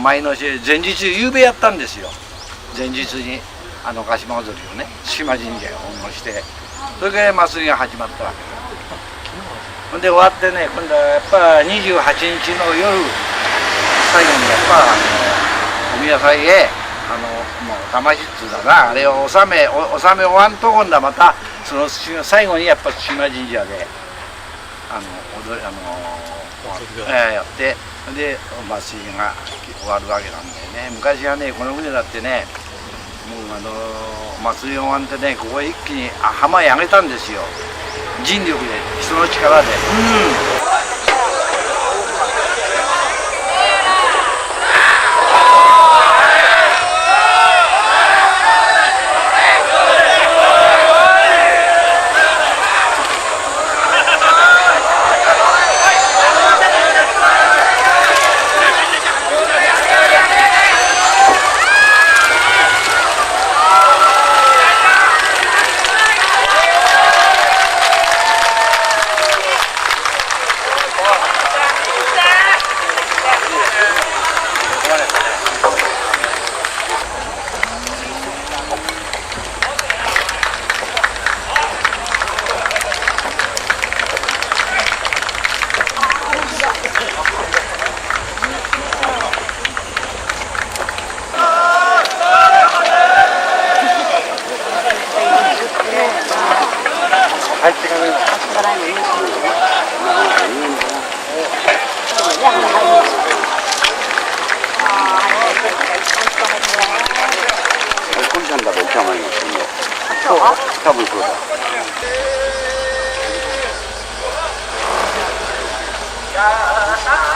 前の日前日夕べやったんですよ。前日に鹿島踊りをね島神社を奉納して、それから祭りが始まったわけほんで終わってね、今度はやっぱ28日の夜最後にやっぱお宮祭へもう魂っつうだな、あれを納め終わんと、今度はまたその最後にやっぱ島神社で踊りやって、でお祭りが終わるわけなんだよね。昔はねこの船だってね、もう祭り終わってね、ここへ一気に浜へ上げたんですよ、人力で、人の力で。入ってかないの。これちゃんだから一番前にするの。そう？多分そうだ。やー